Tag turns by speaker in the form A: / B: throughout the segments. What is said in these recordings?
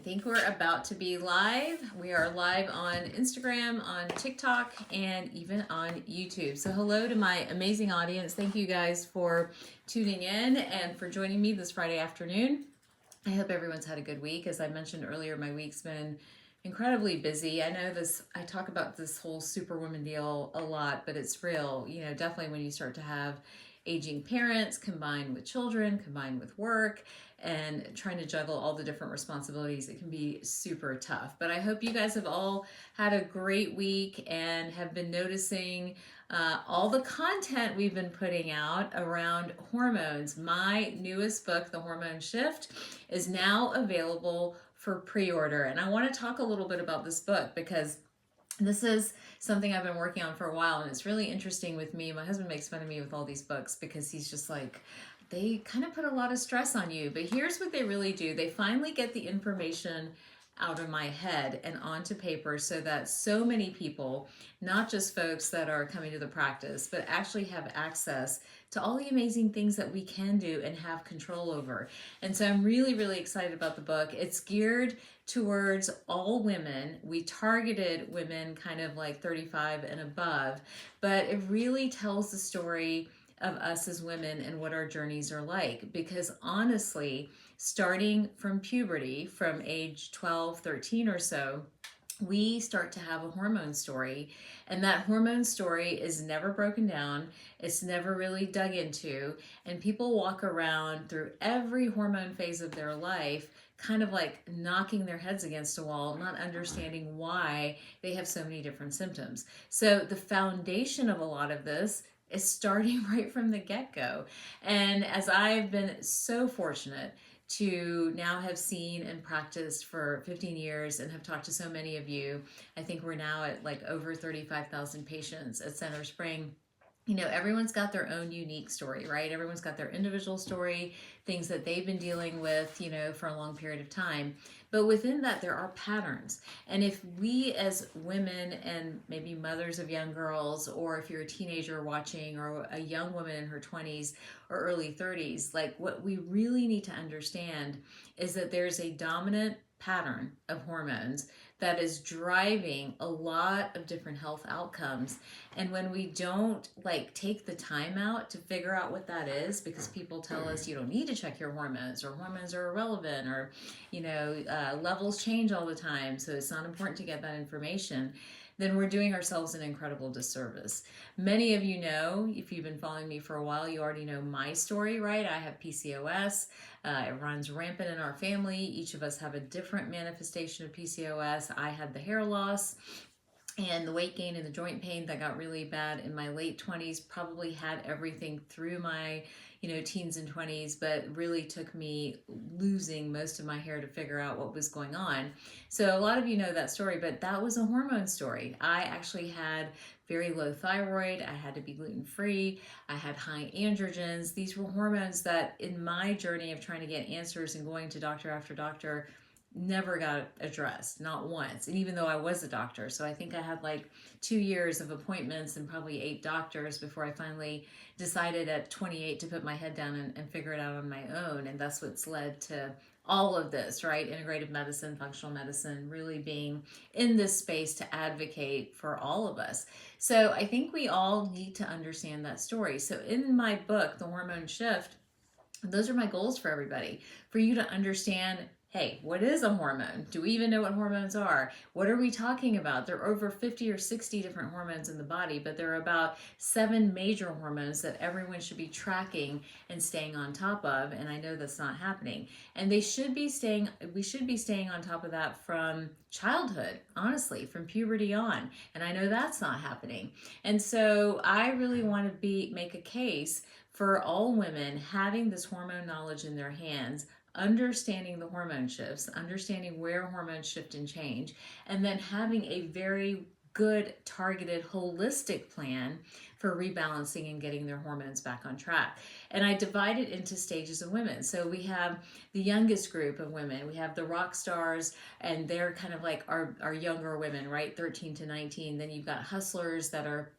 A: think we're about to be live. We are live on Instagram, on TikTok, and even on YouTube. So hello to my amazing audience. Thank you guys for tuning in and for joining me this Friday afternoon. I hope everyone's had a good week. As I mentioned earlier, my week's been incredibly busy. I know I talk about this whole superwoman deal a lot, but it's real. You know, definitely when you start to have aging parents combined with children, combined with work, and trying to juggle all the different responsibilities, it can be super tough. But I hope you guys have all had a great week and have been noticing all the content we've been putting out around hormones. My newest book, The Hormone Shift, is now available for pre-order. And I want to talk a little bit about this book because this is something I've been working on for a while, and it's really interesting with me. My husband makes fun of me with all these books because he's just like, they kind of put a lot of stress on you. But here's what they really do. They finally get the information out of my head and onto paper so that so many people, not just folks that are coming to the practice, but actually have access to all the amazing things that we can do and have control over. And so I'm really, really excited about the book. It's geared towards all women. We targeted women kind of like 35 and above, but it really tells the story of us as women and what our journeys are like. Because honestly, starting from puberty, from age 12, 13 or so, we start to have a hormone story, and that hormone story is never broken down. It's never really dug into, and people walk around through every hormone phase of their life kind of like knocking their heads against a wall, not understanding why they have so many different symptoms. So the foundation of a lot of this is starting right from the get-go. And as I've been so fortunate to now have seen and practiced for 15 years and have talked to so many of you, I think we're now at like over 35,000 patients at Center Spring. You know, everyone's got their own unique story, right? Everyone's got their individual story, things that they've been dealing with, you know, for a long period of time. But within that, there are patterns. And if we as women and maybe mothers of young girls, or if you're a teenager watching or a young woman in her 20s or early 30s, like what we really need to understand is that there's a dominant pattern of hormones that is driving a lot of different health outcomes. And when we don't like take the time out to figure out what that is, because people tell us you don't need to check your hormones, or hormones are irrelevant, or you know, levels change all the time, so it's not important to get that information, then we're doing ourselves an incredible disservice. Many of you know, if you've been following me for a while, you already know my story, right? I have PCOS. It runs rampant in our family. Each of us have a different manifestation of PCOS. I had the hair loss and the weight gain and the joint pain that got really bad in my late 20s. Probably had everything through my teens and 20s, but really took me losing most of my hair to figure out what was going on. So a lot of you know that story, but that was a hormone story. I actually had very low thyroid. I had to be gluten-free. I had high androgens. These were hormones that in my journey of trying to get answers and going to doctor after doctor, never got addressed, not once. And even though I was a doctor, so I think I had like 2 years of appointments and probably 8 doctors before I finally decided at 28 to put my head down and figure it out on my own. And that's what's led to all of this, right? Integrative medicine, functional medicine, really being in this space to advocate for all of us. So I think we all need to understand that story. So in my book, The Hormone Shift, those are my goals for everybody, for you to understand, hey, what is a hormone? Do we even know what hormones are? What are we talking about? There are over 50 or 60 different hormones in the body, but there are about 7 major hormones that everyone should be tracking and staying on top of, and I know that's not happening. And we should be staying on top of that from childhood, honestly, from puberty on, and I know that's not happening. And so I really want to make a case for all women having this hormone knowledge in their hands, understanding the hormone shifts, understanding where hormones shift and change, and then having a very good, targeted, holistic plan for rebalancing and getting their hormones back on track. And I divide it into stages of women. So we have the youngest group of women. We have the rock stars, and they're kind of like our younger women, right? 13 to 19. Then you've got hustlers that are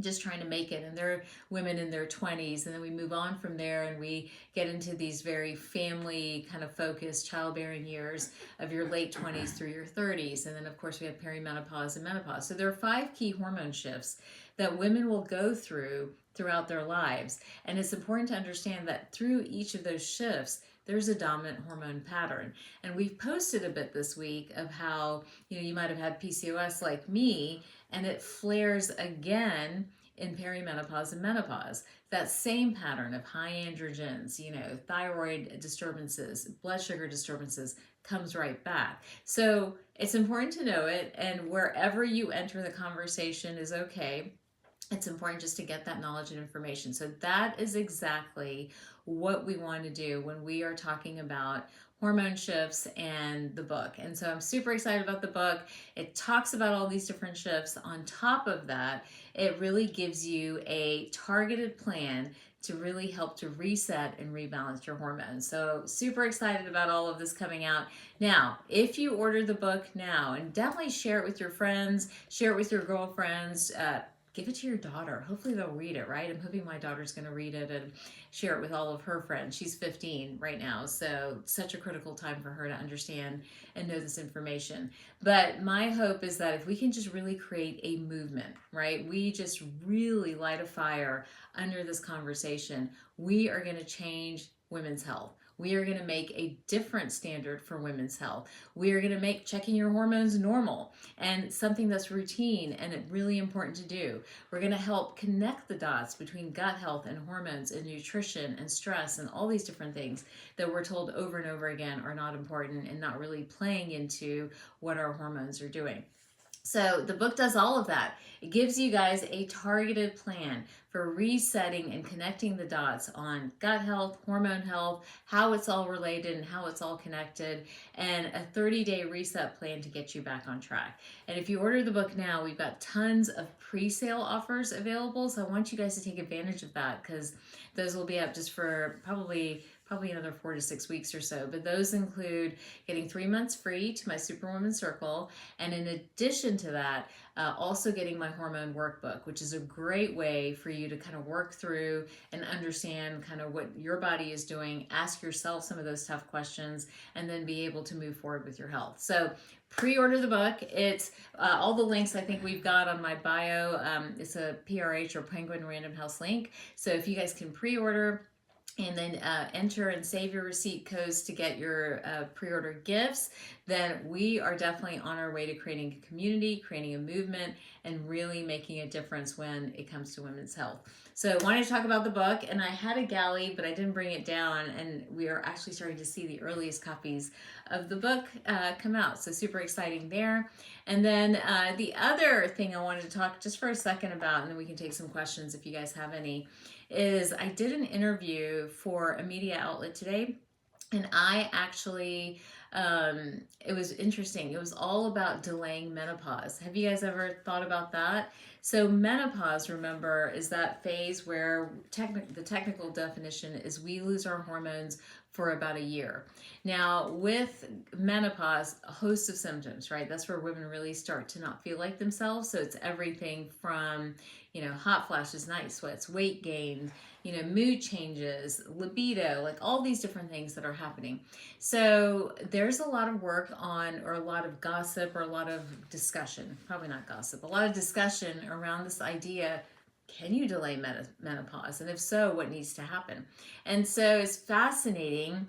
A: just trying to make it, and they're women in their 20s, and then we move on from there and we get into these very family kind of focused childbearing years of your late 20s through your 30s, and then of course we have perimenopause and menopause. So there are 5 key hormone shifts that women will go through throughout their lives, and it's important to understand that through each of those shifts there's a dominant hormone pattern. And we've posted a bit this week of how, you might have had PCOS like me, and it flares again in perimenopause and menopause. That same pattern of high androgens, thyroid disturbances, blood sugar disturbances comes right back. So it's important to know it, and wherever you enter the conversation is okay. It's important just to get that knowledge and information. So that is exactly what we want to do when we are talking about hormone shifts and the book. And so I'm super excited about the book. It talks about all these different shifts. On top of that, it really gives you a targeted plan to really help to reset and rebalance your hormones. So super excited about all of this coming out. Now, if you order the book now, and definitely share it with your friends, share it with your girlfriends, give it to your daughter. Hopefully they'll read it, right? I'm hoping my daughter's going to read it and share it with all of her friends. She's 15 right now, so such a critical time for her to understand and know this information. But my hope is that if we can just really create a movement, right? We just really light a fire under this conversation. We are going to change women's health. We are going to make a different standard for women's health. We are going to make checking your hormones normal and something that's routine and really important to do. We're going to help connect the dots between gut health and hormones and nutrition and stress and all these different things that we're told over and over again are not important and not really playing into what our hormones are doing. So the book does all of that. It gives you guys a targeted plan for resetting and connecting the dots on gut health, hormone health, how it's all related and how it's all connected, and a 30-day reset plan to get you back on track. And if you order the book now, we've got tons of pre-sale offers available. So I want you guys to take advantage of that, because those will be up just for probably another 4 to 6 weeks or so. But those include getting 3 months free to my Superwoman Circle. And in addition to that, also getting my hormone workbook, which is a great way for you to kind of work through and understand kind of what your body is doing, ask yourself some of those tough questions, and then be able to move forward with your health. So pre-order the book. It's all the links I think we've got on my bio. It's a PRH or Penguin Random House link. So if you guys can pre-order, and then enter and save your receipt codes to get your pre-order gifts, then we are definitely on our way to creating a community, creating a movement, and really making a difference when it comes to women's health. So I wanted to talk about the book, and I had a galley, but I didn't bring it down, and we are actually starting to see the earliest copies of the book come out. So super exciting there. And then the other thing I wanted to talk just for a second about, and then we can take some questions if you guys have any, is I did an interview for a media outlet today, and I actually, it was interesting. It was all about delaying menopause. Have you guys ever thought about that? So menopause, remember, is that phase where the technical definition is we lose our hormones for about a year. Now, with menopause, a host of symptoms, right? That's where women really start to not feel like themselves. So it's everything from, hot flashes, night sweats, weight gain, mood changes, libido, like all these different things that are happening. So there's a lot of work on, or a lot of gossip, or a lot of discussion, probably not gossip, a lot of discussion around this idea: can you delay menopause? And if so, what needs to happen? And so it's fascinating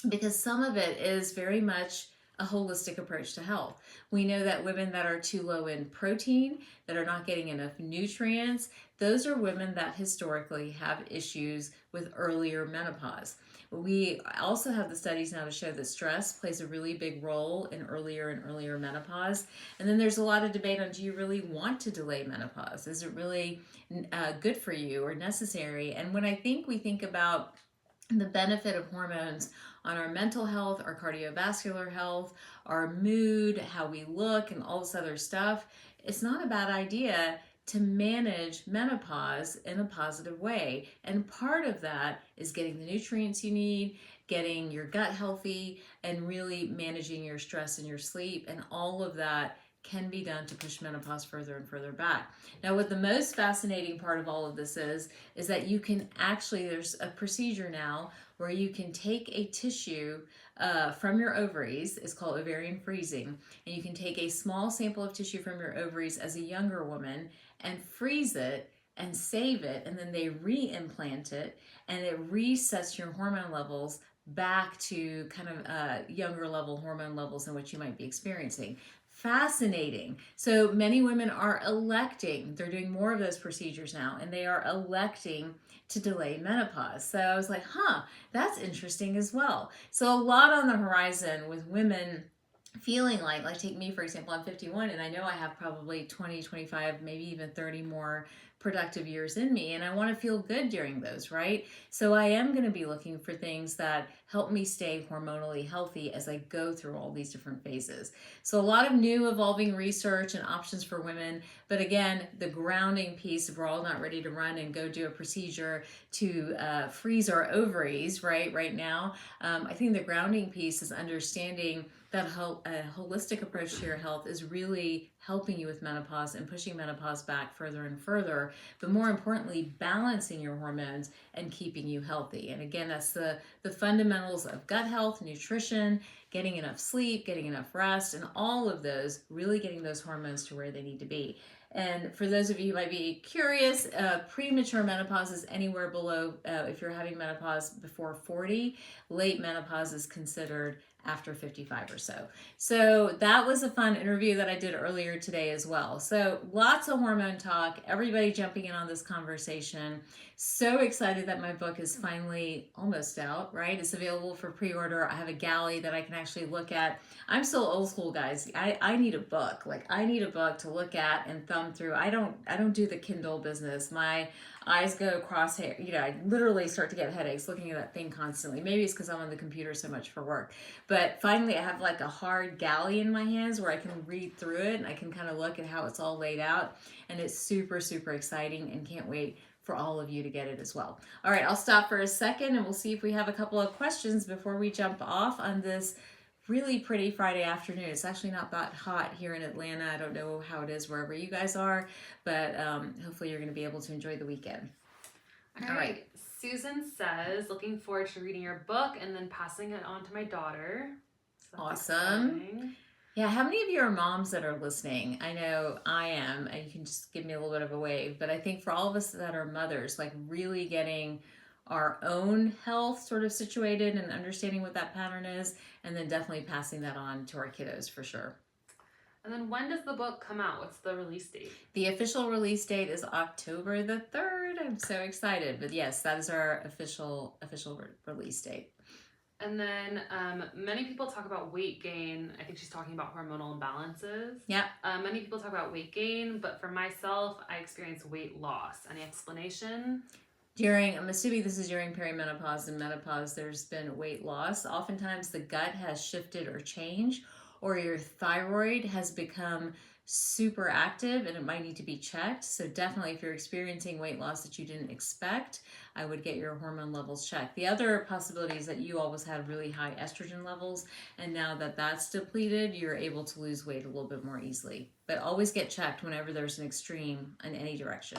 A: because some of it is very much a holistic approach to health. We know that women that are too low in protein, that are not getting enough nutrients, those are women that historically have issues with earlier menopause. We also have the studies now to show that stress plays a really big role in earlier and earlier menopause. And then there's a lot of debate on, do you really want to delay menopause? Is it really good for you or necessary? And when we think about the benefit of hormones on our mental health, our cardiovascular health, our mood, how we look, and all this other stuff, it's not a bad idea to manage menopause in a positive way. And part of that is getting the nutrients you need, getting your gut healthy, and really managing your stress and your sleep. And all of that can be done to push menopause further and further back. Now, what the most fascinating part of all of this is that you can actually, there's a procedure now where you can take a tissue from your ovaries. It's called ovarian freezing, and you can take a small sample of tissue from your ovaries as a younger woman and freeze it and save it, and then they re-implant it, and it resets your hormone levels back to kind of younger level hormone levels in which you might be experiencing. Fascinating. So many women are electing, they're doing more of those procedures now, and they are electing to delay menopause. So I was like, that's interesting as well. So a lot on the horizon with women feeling like take me for example, I'm 51 and I know I have probably 20, 25, maybe even 30 more productive years in me, and I want to feel good during those, right? So I am going to be looking for things that help me stay hormonally healthy as I go through all these different phases. So a lot of new evolving research and options for women, but again, the grounding piece, if we're all not ready to run and go do a procedure to freeze our ovaries right now, I think the grounding piece is understanding that a holistic approach to your health is really helping you with menopause and pushing menopause back further and further, but more importantly, balancing your hormones and keeping you healthy. And again, that's the fundamentals of gut health, nutrition, getting enough sleep, getting enough rest, and all of those, really getting those hormones to where they need to be. And for those of you who might be curious, premature menopause is anywhere below, if you're having menopause before 40, late menopause is considered after 55 or so. So that was a fun interview that I did earlier today as well. So lots of hormone talk, everybody jumping in on this conversation. So excited that my book is finally almost out, right? It's available for pre-order. I have a galley that I can actually look at. I'm still old school, guys. I need a book. I need a book to look at and thumb through. I don't do the Kindle business. My eyes go crosshair. I literally start to get headaches looking at that thing constantly. Maybe it's because I'm on the computer so much for work. But finally, I have a hard galley in my hands where I can read through it and I can kind of look at how it's all laid out. And it's super, super exciting, and can't wait for all of you to get it as well. All right, I'll stop for a second and we'll see if we have a couple of questions before we jump off on this really pretty Friday afternoon. It's actually not that hot here in Atlanta. I don't know how it is wherever you guys are, but hopefully you're going to be able to enjoy the weekend.
B: All right. Susan says, looking forward to reading your book and then passing it on to my daughter. So
A: awesome. Exciting. Yeah, how many of you are moms that are listening? I know I am, and you can just give me a little bit of a wave, but I think for all of us that are mothers, really getting our own health sort of situated and understanding what that pattern is, and then definitely passing that on to our kiddos for sure.
B: And then when does the book come out? What's the release date?
A: The official release date is October the 3rd. I'm so excited. But yes, that is our official release date.
B: And then many people talk about weight gain. I think she's talking about hormonal imbalances.
A: Yeah.
B: Many people talk about weight gain, but for myself, I experience weight loss. Any explanation?
A: I'm assuming this is during perimenopause and menopause, there's been weight loss. Oftentimes the gut has shifted or changed, or your thyroid has become super active and it might need to be checked. So definitely if you're experiencing weight loss that you didn't expect, I would get your hormone levels checked. The other possibility is that you always had really high estrogen levels, and now that that's depleted, you're able to lose weight a little bit more easily. But always get checked whenever there's an extreme in any direction.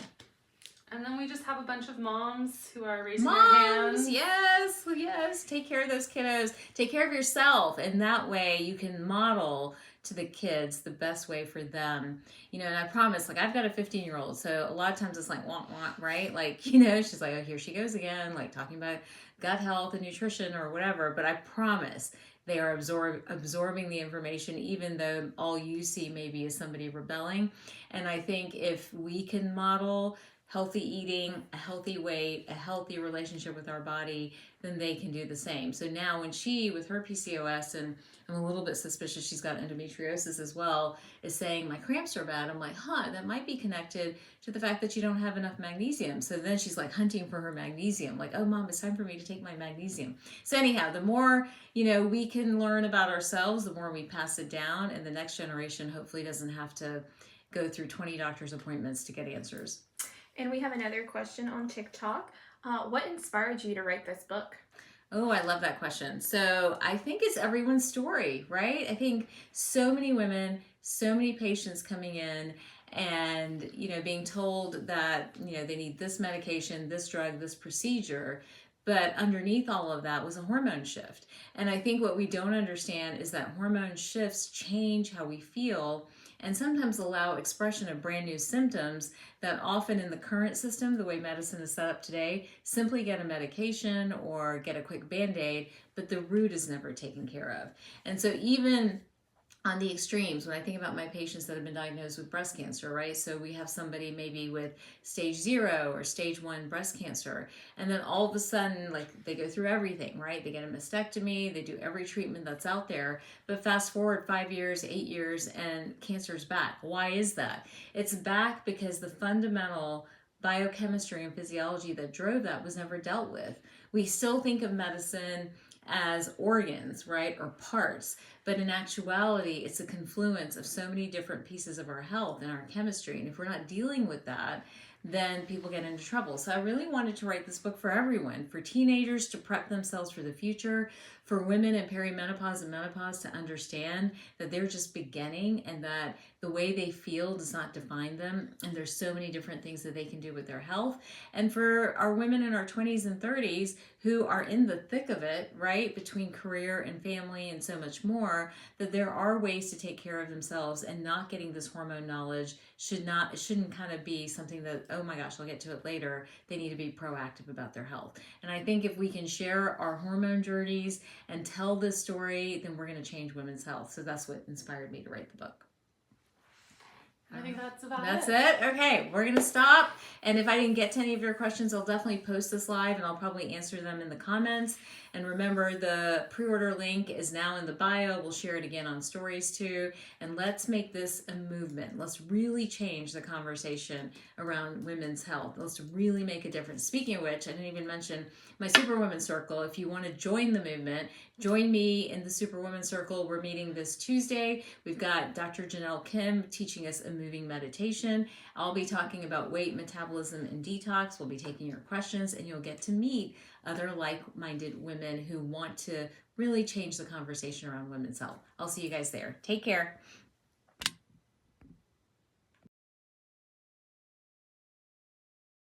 B: And then we just have a bunch of moms who are raising their hands.
A: Yes. Take care of those kiddos. Take care of yourself. And that way you can model to the kids the best way for them. And I promise, I've got a 15-year-old. So a lot of times it's wah, right? She's like, oh, here she goes again, talking about gut health and nutrition or whatever. But I promise they are absorbing the information, even though all you see maybe is somebody rebelling. And I think if we can model healthy eating, a healthy weight, a healthy relationship with our body, then they can do the same. So now when she, with her PCOS, and I'm a little bit suspicious she's got endometriosis as well, is saying my cramps are bad, I'm like, that might be connected to the fact that you don't have enough magnesium. So then she's hunting for her magnesium, oh mom, it's time for me to take my magnesium. So anyhow, the more we can learn about ourselves, the more we pass it down, and the next generation hopefully doesn't have to go through 20 doctor's appointments to get answers.
C: And we have another question on TikTok. What inspired you to write this book?
A: Oh, I love that question. So I think it's everyone's story, right? I think so many women so many patients coming in and, being told that, they need this medication, this drug, this procedure. But underneath all of that was a hormone shift. And I think what we don't understand is that hormone shifts change how we feel and sometimes allow expression of brand new symptoms that often in the current system, the way medicine is set up today, simply get a medication or get a quick Band-Aid, but the root is never taken care of. And so even on the extremes, when I think about my patients that have been diagnosed with breast cancer, right? So we have somebody maybe with stage 0 or stage 1 breast cancer, and then all of a sudden, like, they go through everything, right? They get a mastectomy, they do every treatment that's out there, but fast forward 5 years, 8 years, and cancer's back. Why is that? It's back because the fundamental biochemistry and physiology that drove that was never dealt with. We still think of medicine as organs, right, or parts, but in actuality, it's a confluence of so many different pieces of our health and our chemistry. And if we're not dealing with that, then people get into trouble. So I really wanted to write this book for everyone, for teenagers to prep themselves for the future, for women in perimenopause and menopause to understand that they're just beginning and that the way they feel does not define them. And there's so many different things that they can do with their health. And for our women in our 20s and 30s who are in the thick of it, right, between career and family and so much more, that there are ways to take care of themselves, and not getting this hormone knowledge shouldn't kind of be something that, oh my gosh, I'll get to it later. They need to be proactive about their health. And I think if we can share our hormone journeys and tell this story, then we're going to change women's health. So that's what inspired me to write the book.
B: I think that's about
A: That's it. Okay, we're going to stop. And if I didn't get to any of your questions, I'll definitely post this live and I'll probably answer them in the comments. And remember, the pre-order link is now in the bio. We'll share it again on stories too. And let's make this a movement. Let's really change the conversation around women's health. Let's really make a difference. Speaking of which, I didn't even mention my Superwoman Circle. If you want to join the movement, join me in the Superwoman Circle. We're meeting this Tuesday. We've got Dr. Janelle Kim teaching us a moving meditation. I'll be talking about weight, metabolism, and detox. We'll be taking your questions, and you'll get to meet other like-minded women who want to really change the conversation around women's health. I'll see you guys there. Take care.